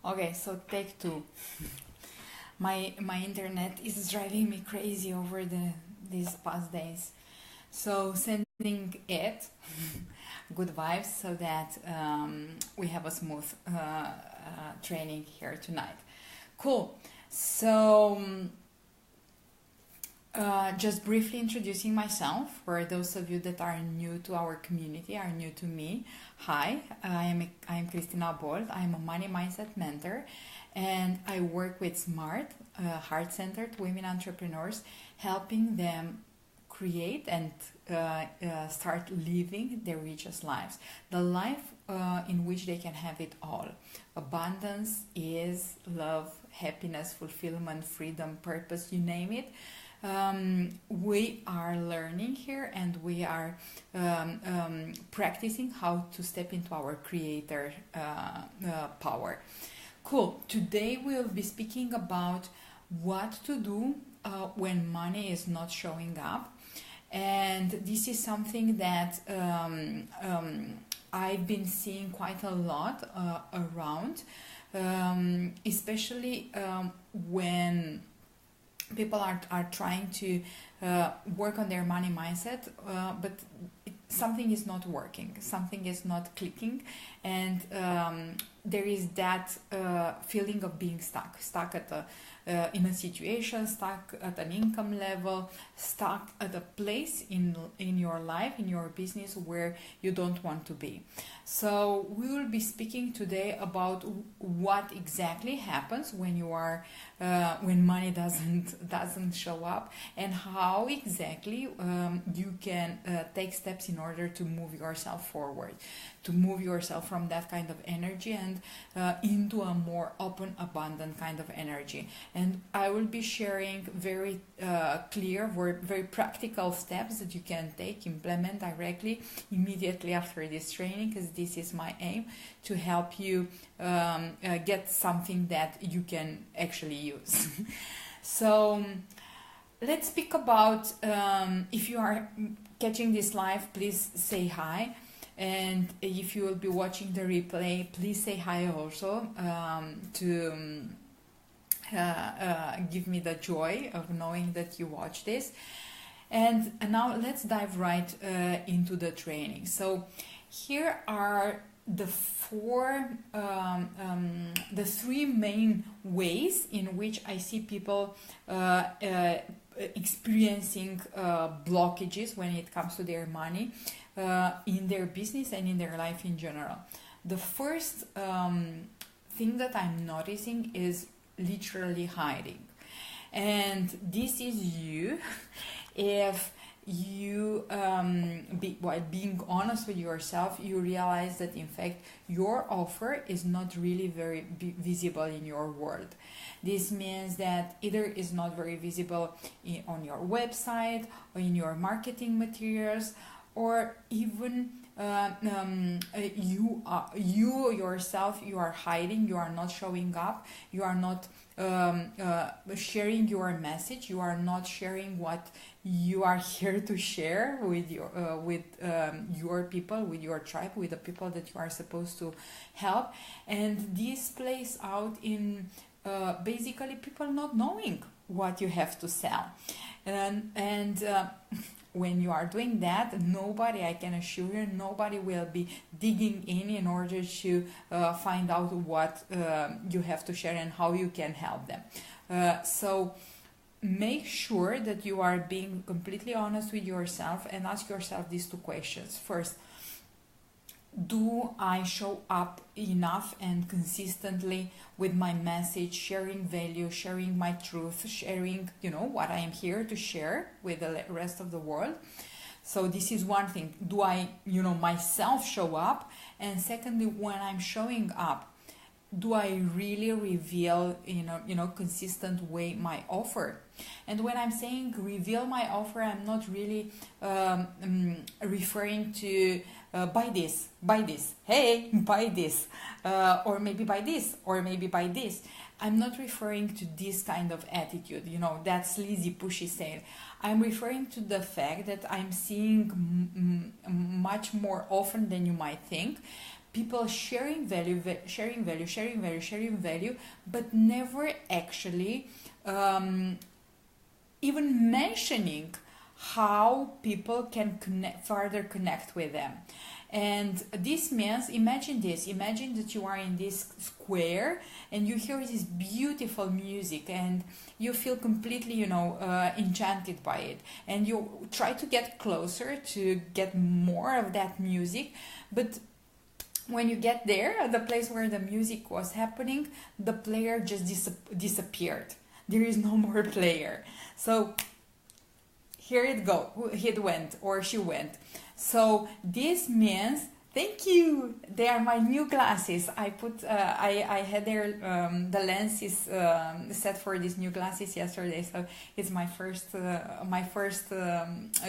Okay, so take two. My internet is driving me crazy over these past days. So sending it good vibes so that we have a smooth training here tonight. Cool. So just briefly introducing myself for those of you that are new to our community, are new to me. Hi, I'm Cristina Bold. I'm a money mindset mentor, and I work with smart, heart-centered women entrepreneurs, helping them create and start living their richest lives. The life in which they can have it all. Abundance, ease, love, happiness, fulfillment, freedom, purpose, you name it. We are learning here, and we are practicing how to step into our creator power. Cool. Today we'll be speaking about what to do when money is not showing up. And this is something that I've been seeing quite a lot around, especially when people are trying to work on their money mindset, but something is not working, something is not clicking, and there is that feeling of being stuck at in a situation, stuck at an income level, stuck at a place in your life, in your business where you don't want to be. So we will be speaking today about what exactly happens when you are when money doesn't show up, and how exactly you can take steps in order to move yourself forward, to move yourself from that kind of energy and into a more open, abundant kind of energy. And I will be sharing very clear, very practical steps that you can take, implement directly, immediately after this training, because this is my aim, to help you get something that you can actually use. So let's speak about, if you are catching this live, please say hi. And if you will be watching the replay, please say hi also, to give me the joy of knowing that you watch this. And now let's dive right into the training. So here are the three main ways in which I see people experiencing blockages when it comes to their money in their business and in their life in general. The first thing that I'm noticing is literally hiding, and this is you. If you while being honest with yourself, you realize that in fact your offer is not really very visible in your world. This means that either is not very visible on your website or in your marketing materials, or even you yourself, you are hiding, you are not showing up, you are not sharing your message, you are not sharing what you are here to share with your people, with your tribe, with the people that you are supposed to help. And this plays out in basically people not knowing what you have to sell. And when you are doing that, nobody, I can assure you, nobody will be digging in order to find out what you have to share and how you can help them. So make sure that you are being completely honest with yourself and ask yourself these two questions. First, do I show up enough and consistently with my message, sharing value, sharing my truth, sharing, what I am here to share with the rest of the world? So this is one thing. Do I, myself show up? And secondly, when I'm showing up, do I really reveal in a consistent way my offer? And when I'm saying reveal my offer, I'm not really referring to buy this, hey, buy this, or maybe buy this, or maybe buy this. I'm not referring to this kind of attitude, that sleazy, pushy sale. I'm referring to the fact that I'm seeing much more often than you might think people sharing value, sharing value, but never actually even mentioning how people can further connect with them. And this means, imagine that you are in this square and you hear this beautiful music and you feel completely, enchanted by it, and you try to get closer to get more of that music. But when you get there, the place where the music was happening, the player just disappeared. There is no more player. So here it went, or she went. So this means, thank you. They are my new glasses. I had the lenses set for these new glasses yesterday. So it's my first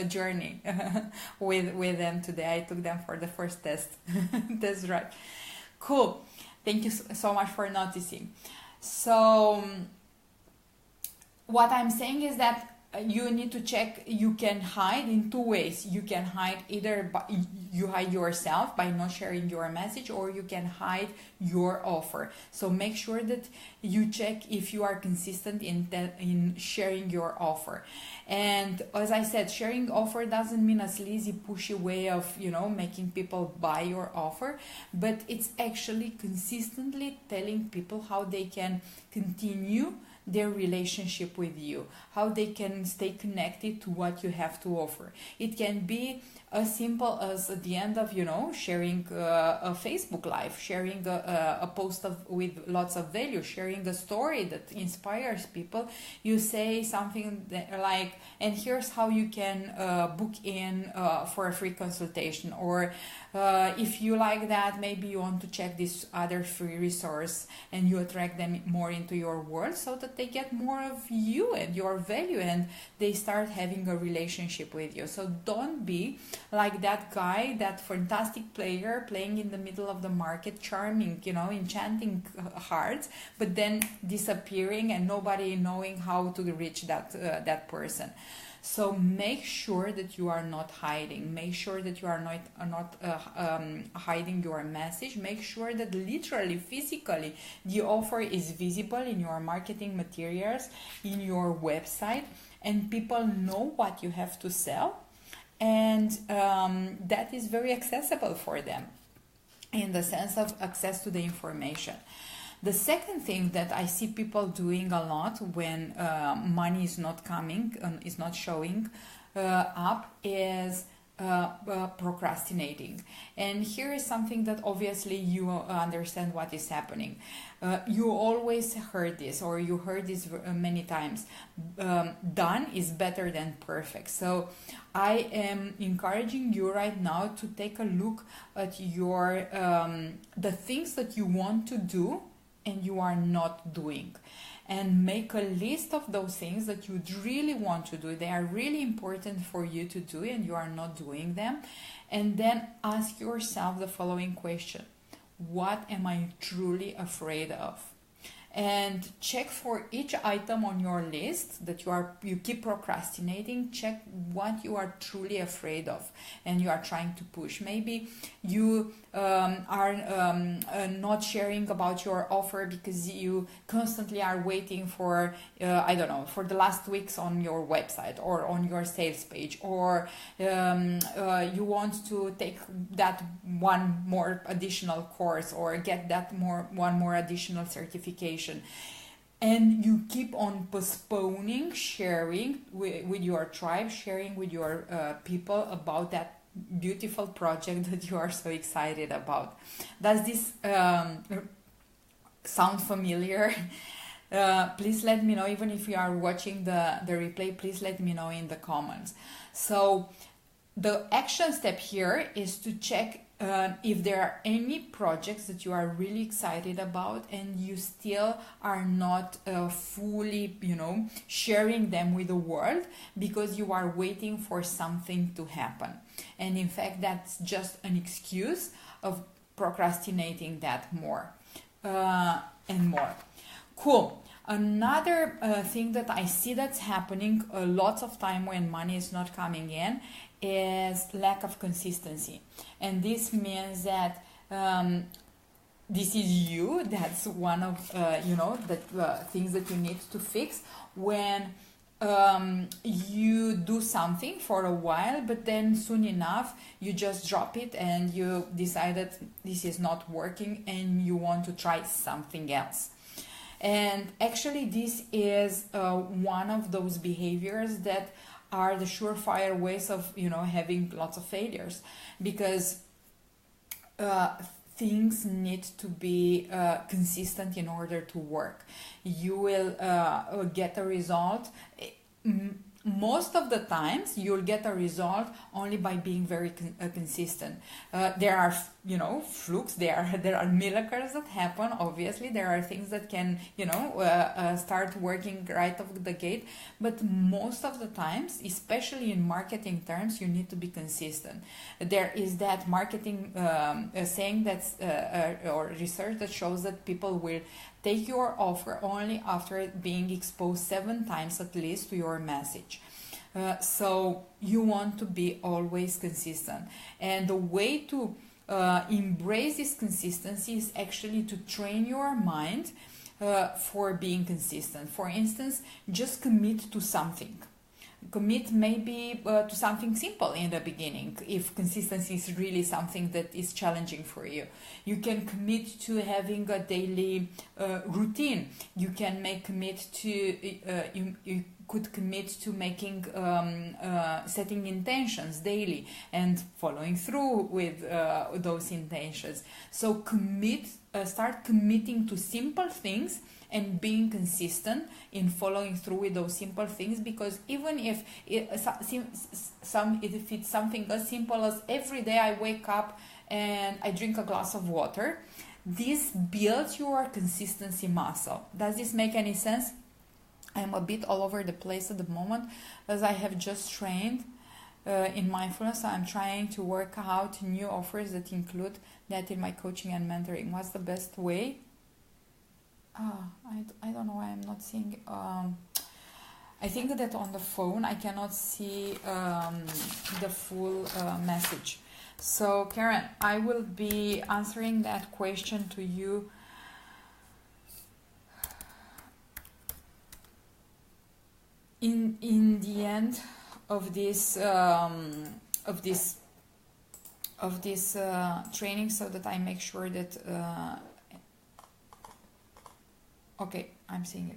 journey with them today. I took them for the first test. That's right. Cool. Thank you so much for noticing. So what I'm saying is that you need to check. You can hide in two ways. You can hide either you hide yourself by not sharing your message, or you can hide your offer. So make sure that you check if you are consistent in sharing your offer. And as I said, sharing offer doesn't mean a sleazy, pushy way of making people buy your offer, but it's actually consistently telling people how they can continue their relationship with you, how they can stay connected to what you have to offer. It can be as simple as at the end of sharing a Facebook live, sharing a post with lots of value, sharing a story that inspires people. You say something like, and here's how you can book in for a free consultation, or if you like that, maybe you want to check this other free resource, and you attract them more into your world so that they get more of you and your value, and they start having a relationship with you. So don't be like that guy, that fantastic player playing in the middle of the market, charming, enchanting hearts, but then disappearing and nobody knowing how to reach that person. So make sure that you are not hiding. Make sure that you are not hiding your message. Make sure that literally, physically, the offer is visible in your marketing materials, in your website, and people know what you have to sell. And that is very accessible for them in the sense of access to the information. The second thing that I see people doing a lot when money is not coming, is not showing up, is procrastinating. And here is something that obviously you understand what is happening. You always heard this, or you heard this many times. Done is better than perfect. So I am encouraging you right now to take a look at your the things that you want to do and you are not doing, and make a list of those things that you really want to do. They are really important for you to do and you are not doing them. And then ask yourself the following question: what am I truly afraid of? And check for each item on your list that you keep procrastinating. Check what you are truly afraid of and you are trying to push. Maybe you are not sharing about your offer because you constantly are waiting for for the last weeks on your website or on your sales page, or you want to take that one more additional course or get that one more additional certification, and you keep on postponing sharing with your tribe, sharing with your people about that beautiful project that you are so excited about. Does this sound familiar? Please let me know. Even if you are watching the replay, please let me know in the comments. So the action step here is to check if there are any projects that you are really excited about and you still are not fully, sharing them with the world because you are waiting for something to happen. And in fact, that's just an excuse of procrastinating that more and more. Cool. Another thing that I see that's happening lots of time when money is not coming in is lack of consistency. And this means that this is you. That's one of the things that you need to fix when you do something for a while, but then soon enough you just drop it and you decide that this is not working and you want to try something else. And actually this is one of those behaviors that are the surefire ways of having lots of failures, because things need to be consistent in order to work. You will get a result. Most of the times you'll get a result only by being very consistent. There are flukes, there are miracles that happen. Obviously there are things that can start working right off the gate, but most of the times, especially in marketing terms, you need to be consistent. There is that marketing saying that's or research that shows that people will take your offer only after being exposed 7 times at least to your message. So you want to be always consistent. And the way to embrace this consistency is actually to train your mind for being consistent. For instance, just commit to something. Commit maybe to something simple in the beginning if consistency is really something that is challenging for you. You can commit to having a daily routine. You can commit to you could commit to making setting intentions daily and following through with those intentions. So start committing to simple things and being consistent in following through with those simple things, because even if it's something as simple as every day I wake up and I drink a glass of water, this builds your consistency muscle. Does this make any sense? I'm a bit all over the place at the moment as I have just trained in mindfulness. I'm trying to work out new offers that include that in my coaching and mentoring. What's the best way? I don't know why I'm not seeing. I think that on the phone I cannot see the full message. So Karen, I will be answering that question to you in the end of this training, so that I make sure that okay, I'm seeing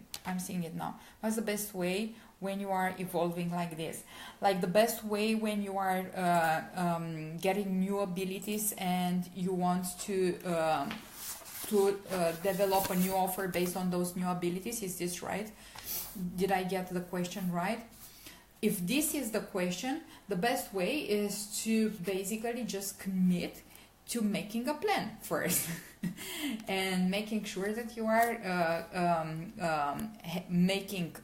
it now. What's the best way when you are evolving like this? Like the best way when you are getting new abilities and you want to develop a new offer based on those new abilities. Is this right? Did I get the question right? If this is the question, the best way is to basically just commit to making a plan first and making sure that you are making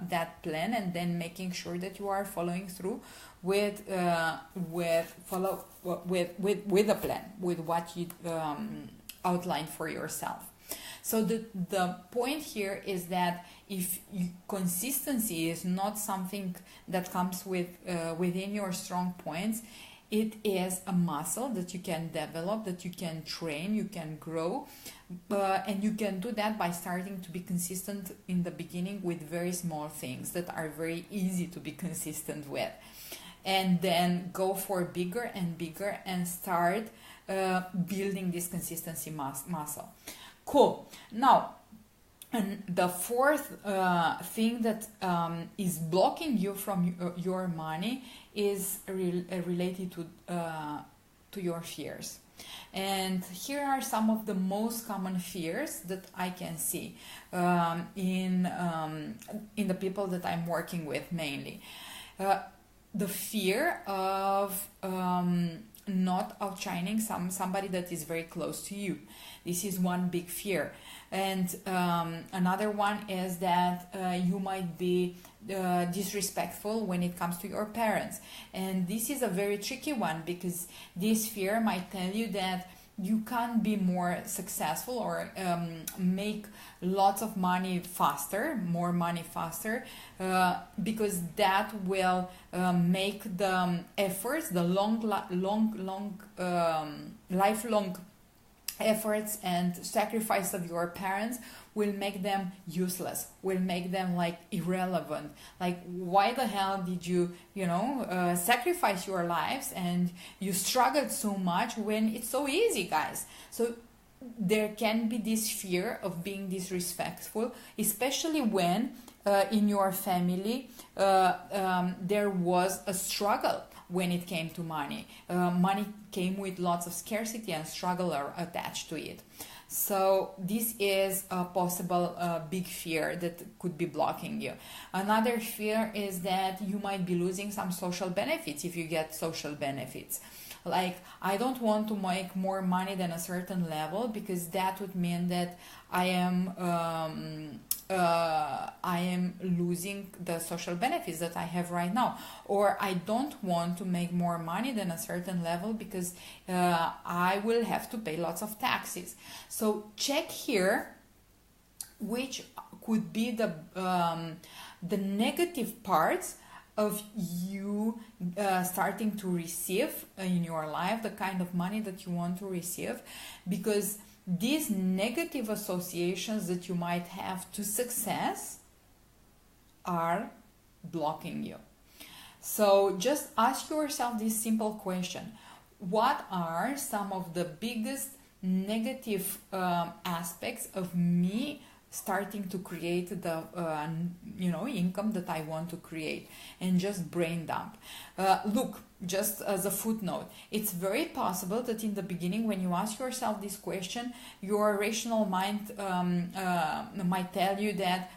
that plan, and then making sure that you are following through with a plan, with what you outlined for yourself. So the point here is that if consistency is not something that comes with within your strong points, it is a muscle that you can develop, that you can train, you can grow, and you can do that by starting to be consistent in the beginning with very small things that are very easy to be consistent with, and then go for bigger and bigger and start building this consistency muscle. Cool. Now, and the fourth thing that is blocking you from your money is related to your fears. And here are some of the most common fears that I can see in the people that I'm working with mainly. The fear of not outshining somebody that is very close to you. This is one big fear. And another one is that you might be disrespectful when it comes to your parents. And this is a very tricky one, because this fear might tell you that you can't be more successful or make lots of money faster, more money faster, because that will make the efforts, the lifelong efforts and sacrifice of your parents will make them useless, will make them like irrelevant. Like, why the hell did you sacrifice your lives and you struggled so much when it's so easy, guys? So there can be this fear of being disrespectful, especially when in your family there was a struggle when it came to money. Money came with lots of scarcity and struggle are attached to it. So this is a possible big fear that could be blocking you. Another fear is that you might be losing some social benefits if you get social benefits. Like, I don't want to make more money than a certain level because that would mean that I am losing the social benefits that I have right now. Or I don't want to make more money than a certain level because I will have to pay lots of taxes. So check here which could be the negative parts of you starting to receive in your life the kind of money that you want to receive, because these negative associations that you might have to success are blocking you. So just ask yourself this simple question: what are some of the biggest negative aspects of me starting to create the income that I want to create? And just brain dump. Look, just as a footnote, it's very possible that in the beginning, when you ask yourself this question, your rational mind might tell you that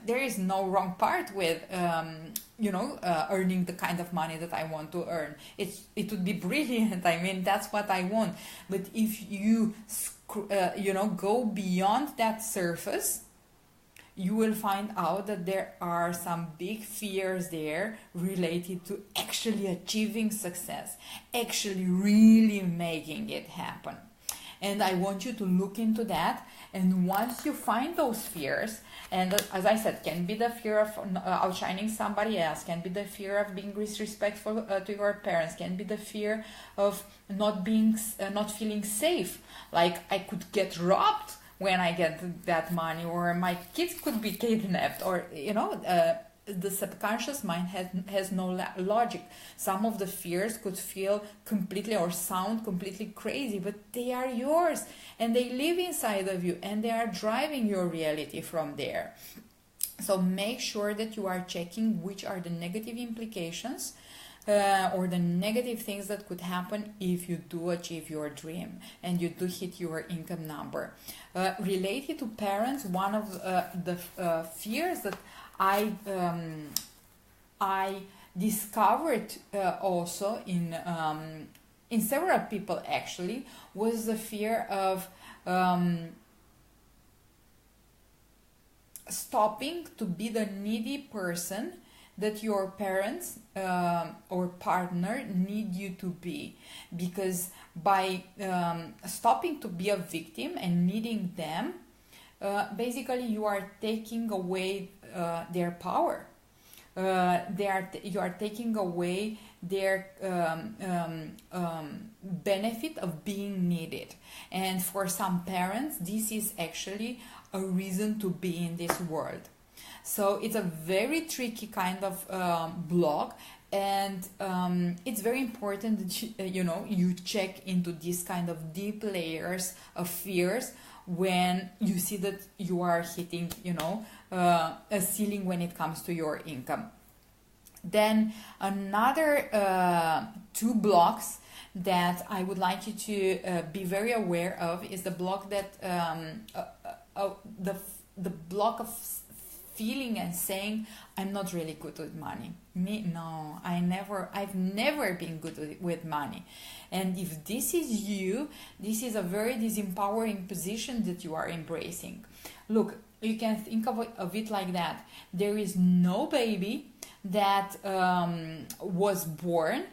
there is no wrong part with earning the kind of money that I want to earn. It would be brilliant. I mean, that's what I want. But if you go beyond that surface, you will find out that there are some big fears there related to actually achieving success, actually really making it happen. And I want you to look into that. And once you find those fears, and as I said, can be the fear of outshining somebody else, can be the fear of being disrespectful to your parents, can be the fear of not feeling safe, like I could get robbed when I get that money, or my kids could be kidnapped, or the subconscious mind has no logic. Some of the fears could feel completely or sound completely crazy, but they are yours and they live inside of you and they are driving your reality from there. So make sure that you are checking which are the negative implications or the negative things that could happen if you do achieve your dream and you do hit your income number. Related to parents, one of the fears that I discovered also in several people actually was the fear of stopping to be the needy person that your parents or partner need you to be, because by stopping to be a victim and needing them, basically you are taking away their power. You are taking away their benefit of being needed. And for some parents, this is actually a reason to be in this world. So it's a very tricky kind of block, and it's very important that you check into these kind of deep layers of fears when you see that you are hitting a ceiling when it comes to your income. Then another two blocks that I would like you to be very aware of is the block that the block of feeling and saying, I'm not really good with money. I've never been good with money. And if this is you, this is a very disempowering position that you are embracing. Look, you can think of it like that. There is no baby that was born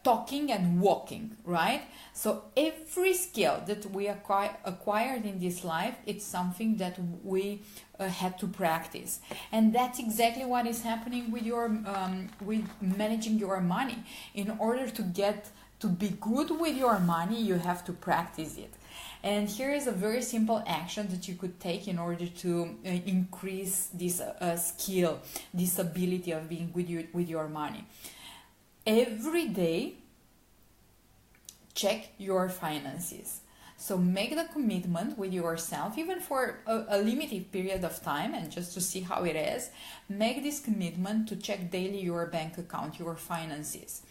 talking and walking, right? So every skill that we acquired in this life, it's something that we had to practice. And that's exactly what is happening with your with managing your money. In order to be good with your money, you have to practice it. And here is a very simple action that you could take in order to increase this skill, this ability of being good with your money. Every day, check your finances. So make the commitment with yourself, even for a limited period of time, and just to see how it is. Make this commitment to check daily your bank account, your finances.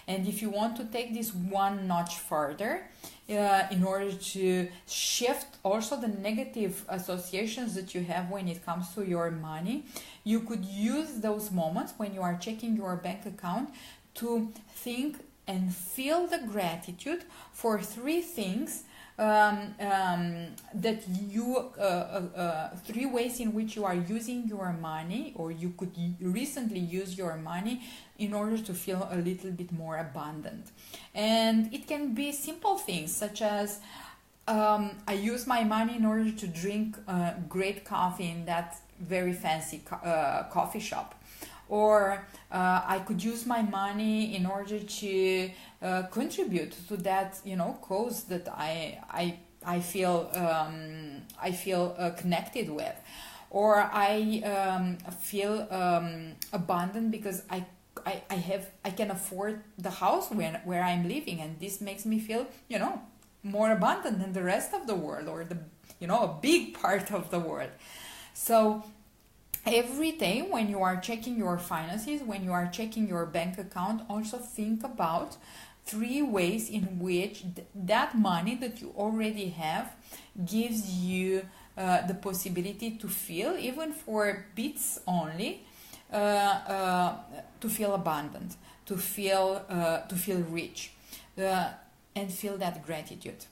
And if you want to take this one notch further, in order to shift also the negative associations that you have when it comes to your money, you could use those moments when you are checking your bank account to think and feel the gratitude for 3 things that you 3 ways in which you are using your money, or you could recently use your money in order to feel a little bit more abundant. And it can be simple things such as I use my money in order to drink great coffee in that very fancy coffee shop, or I could use my money in order to contribute to that, cause that I feel connected with, or I feel abundant because I can afford the house where I'm living, and this makes me feel more abundant than the rest of the world, or a big part of the world. So every day when you are checking your finances, when you are checking your bank account, also think about 3 ways in which that money that you already have gives you the possibility to feel, even for bits only, to feel abundant, to feel rich, and feel that gratitude.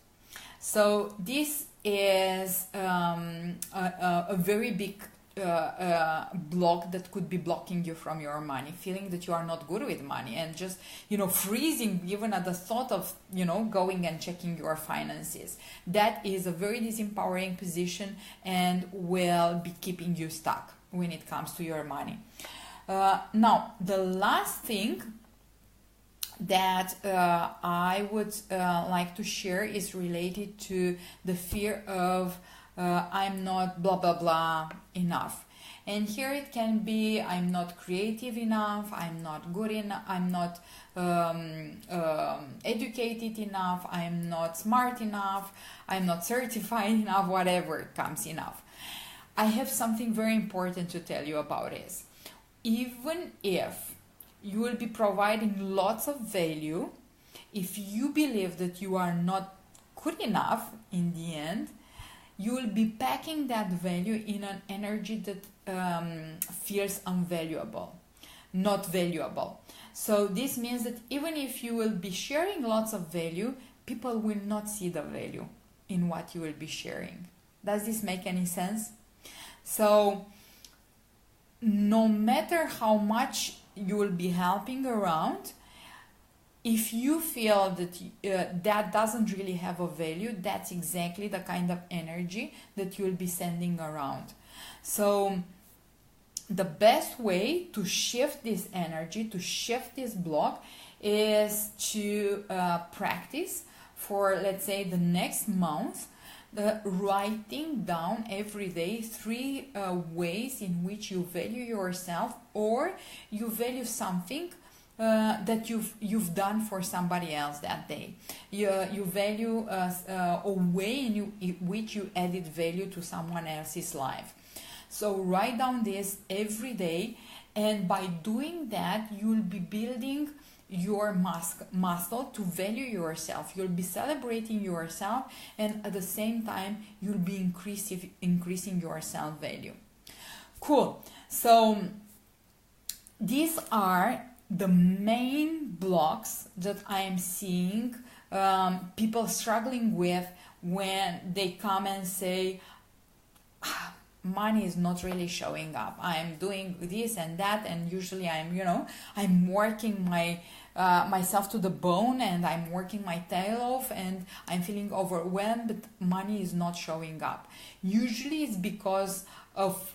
So this is a very big block that could be blocking you from your money, feeling that you are not good with money, and just freezing even at the thought of going and checking your finances. That is a very disempowering position and will be keeping you stuck when it comes to your money. Now, the last thing that I would like to share is related to the fear of I'm not blah blah blah enough. And here it can be I'm not creative enough, I'm not good enough, I'm not educated enough, I'm not smart enough, I'm not certified enough, whatever comes enough. I have something very important to tell you about this. Even if you will be providing lots of value, if you believe that you are not good enough in the end, you will be packing that value in an energy that feels unvaluable, not valuable. So this means that even if you will be sharing lots of value, people will not see the value in what you will be sharing. Does this make any sense? So no matter how much you will be helping around, if you feel that that doesn't really have a value, that's exactly the kind of energy that you'll be sending around. So the best way to shift this energy, to shift this block, is to practice for, let's say, the next month, writing down every day 3 ways in which you value yourself, or you value something that you've done for somebody else that day. You value a way in which you added value to someone else's life. So write down this every day, and by doing that, you'll be building your muscle to value yourself. You'll be celebrating yourself, and at the same time, you'll be increasing your self-value. Cool. So these are the main blocks that I am seeing people struggling with when they come and say, money is not really showing up. I'm doing this and that, and usually I'm working myself to the bone, and I'm working my tail off, and I'm feeling overwhelmed, but money is not showing up. Usually it's because of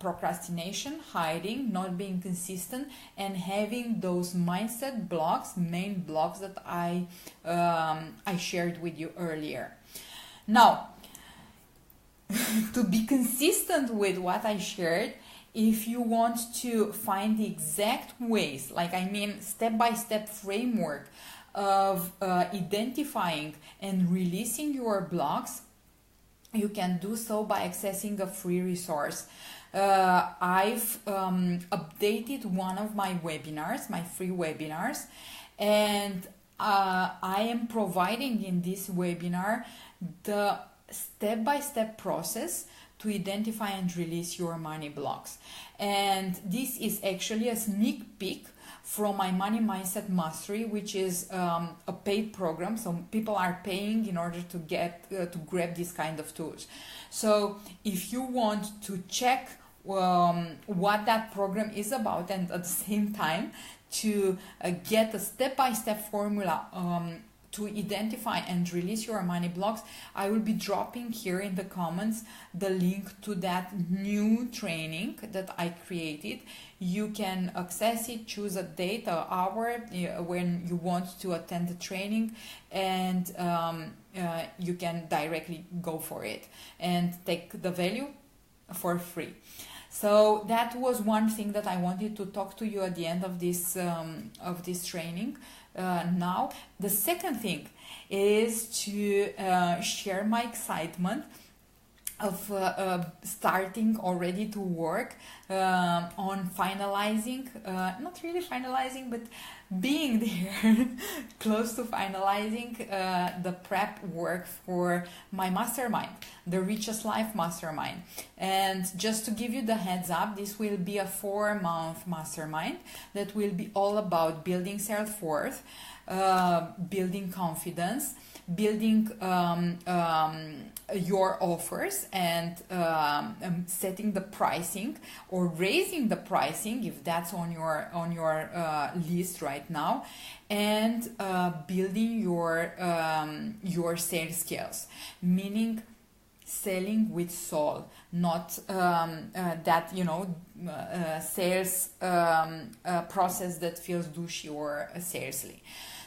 procrastination, hiding, not being consistent, and having those mindset blocks, main blocks that I shared with you earlier. Now, to be consistent with what I shared, if you want to find the exact ways, like I mean step-by-step framework of identifying and releasing your blocks, you can do so by accessing a free resource. I've updated one of my webinars, my free webinars, and I am providing in this webinar the step-by-step process to identify and release your money blocks. And this is actually a sneak peek from my Money Mindset Mastery, which is a paid program. So people are paying in order to get to grab this kind of tools. So if you want to check what that program is about, and at the same time to get a step-by-step formula to identify and release your money blocks, I will be dropping here in the comments the link to that new training that I created. You can access it, choose a date, an hour when you want to attend the training, and you can directly go for it and take the value for free. So that was one thing that I wanted to talk to you at the end of this training. Now, the second thing is to share my excitement of starting already to work on finalizing, not really finalizing, but being there close to finalizing the prep work for my mastermind, the Richest Life Mastermind. And just to give you the heads up, this will be a 4-month mastermind that will be all about building self-worth, building confidence, building your offers, and setting the pricing or raising the pricing if that's on your list right now, and building your sales skills, meaning selling with soul, not that sales process that feels douchey or salesy.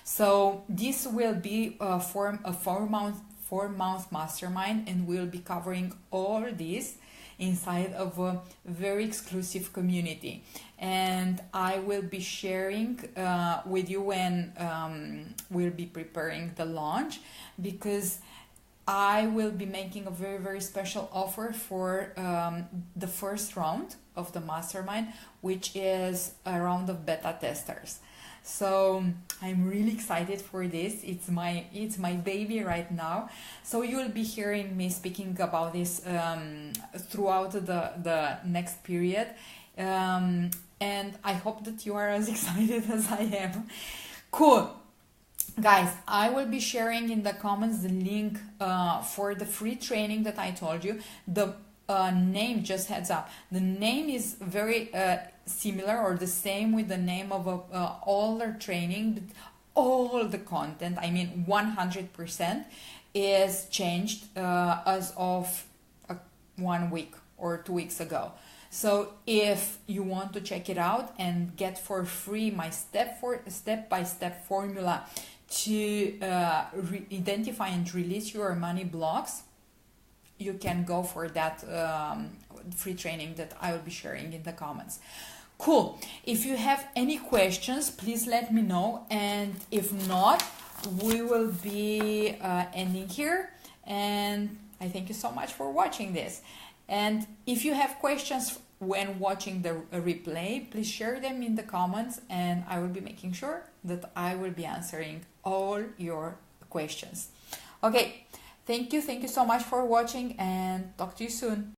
So this will be a 4-month mastermind, and we'll be covering all this inside of a very exclusive community. And I will be sharing with you when we'll be preparing the launch, because I will be making a very, very special offer for the first round of the mastermind, which is a round of beta testers. So I'm really excited for this. It's my baby right now. So you will be hearing me speaking about this throughout the next period. And I hope that you are as excited as I am. Cool. Guys, I will be sharing in the comments the link for the free training that I told you. The name, just heads up, the name is very similar or the same with the name of a older training, but all the content, I mean 100%, is changed as of 1 week or 2 weeks ago. So if you want to check it out and get for free my step-by-step formula to identify and release your money blocks, you can go for that free training that I will be sharing in the comments. Cool. If you have any questions, please let me know. And if not, we will be ending here. And I thank you so much for watching this. And if you have questions when watching the replay, please share them in the comments, and I will be making sure that I will be answering all your questions. Okay. Thank you so much for watching, and talk to you soon.